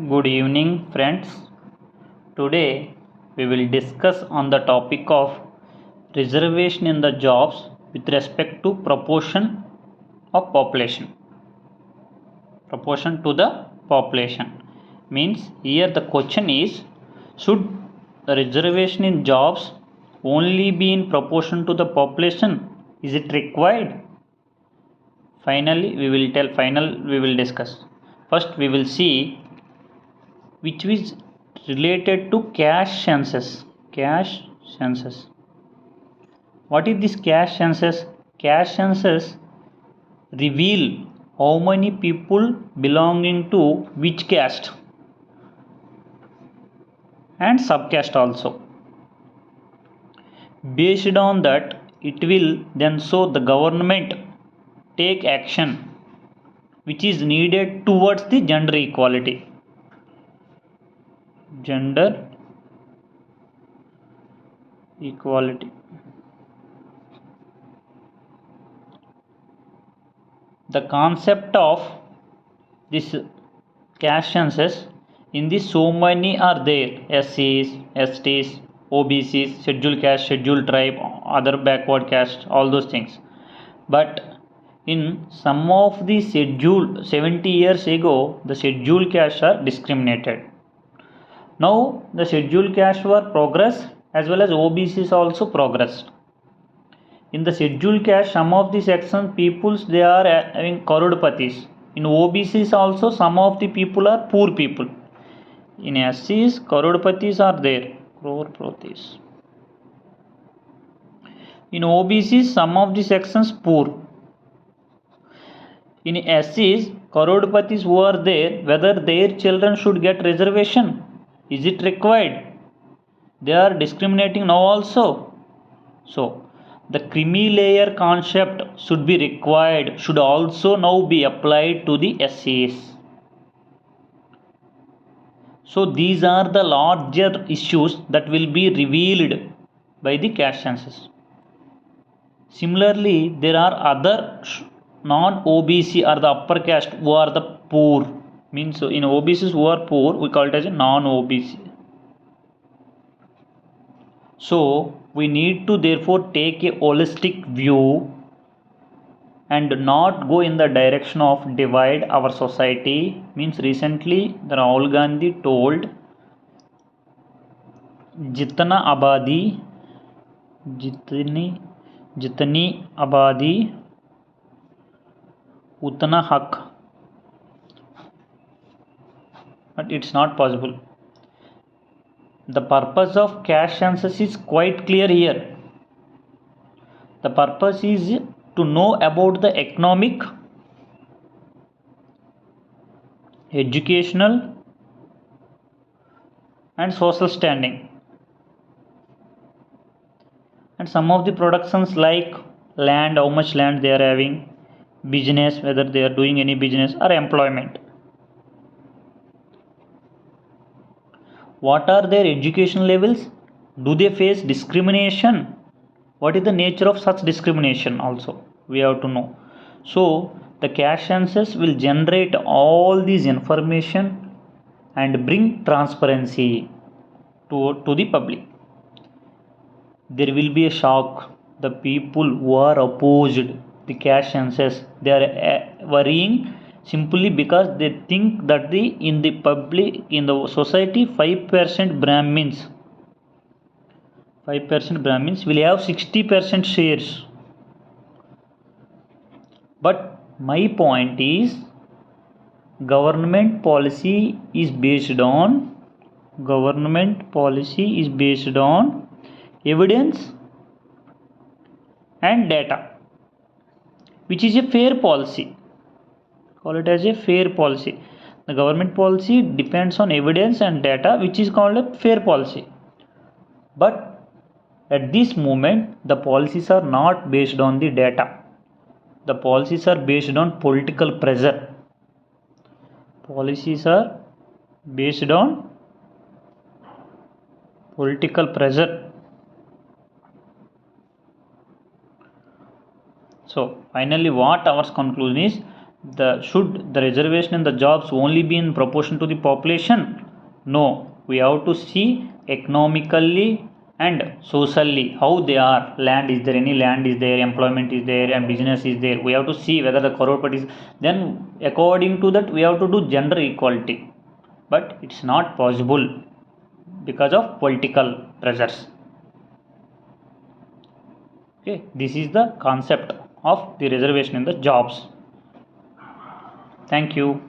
Good evening, friends. Today we will discuss on the topic of reservation in the jobs with respect to proportion of population. Proportion to the population means here the question is, should the reservation in jobs only be in proportion to the population? Is it required? Finally, we will discuss. First, we will see which is related to cash census. Cash census. What is this cash census? Cash census reveal how many people belonging to which caste and subcaste also. Based on that, it will then show the government take action which is needed towards the gender equality. Gender equality. The concept of this caste census in this so many are there: SCs, STs, OBCs, scheduled caste, scheduled tribe, other backward caste, all those things. But in some of the scheduled 70 years ago, the scheduled castes are discriminated. Now the scheduled castes were progressed as well as OBCs also progressed. In the scheduled caste, some of the section peoples they are having crorepathi's. In OBCs also some of the people are poor people. In SCs, crorepathi's are there. Crorepathi's. In OBCs, some of the sections poor. In SCs, crorepathi's who are there, whether their children should get reservation. Is it required? They are discriminating now also. So, the creamy layer concept should be required, should also now be applied to the SCs. So, these are the larger issues that will be revealed by the caste census. Similarly, there are other non-OBC or the upper caste who are the poor. Means in OBCs who are poor, we call it as a non-OBC. So we need to therefore take a holistic view and not go in the direction of divide our society. Means recently the Rahul Gandhi told जितना आबादी जितनी आबादी उतना हक, but it's not possible. The purpose of caste census is quite clear here. The purpose is to know about the economic, educational and social standing, and some of the productions like land, how much land they are having, business, whether they are doing any business, or employment. What are their education levels? Do they face discrimination? What is the nature of such discrimination also we have to know. So the caste census will generate all these information and bring transparency to the public. There will be a shock. The people who are opposed the caste census, they are worrying simply because they think that in the society 5% Brahmins will have 60% shares. But my point is, government policy is based on evidence and data, which is a fair policy. Call it as a fair policy. The government policy depends on evidence and data, which is called a fair policy. But at this moment, the policies are not based on the data. The policies are based on political pressure. Policies are based on political pressure. So finally, what our conclusion is, should the reservation in the jobs only be in proportion to the population? No, we have to see economically and socially how they are. Land is there, any land is there, employment is there, and business is there. We have to see whether the crorepati is. Then according to that, we have to do gender equality. But it's not possible because of political pressures. Okay, this is the concept of the reservation in the jobs. Thank you.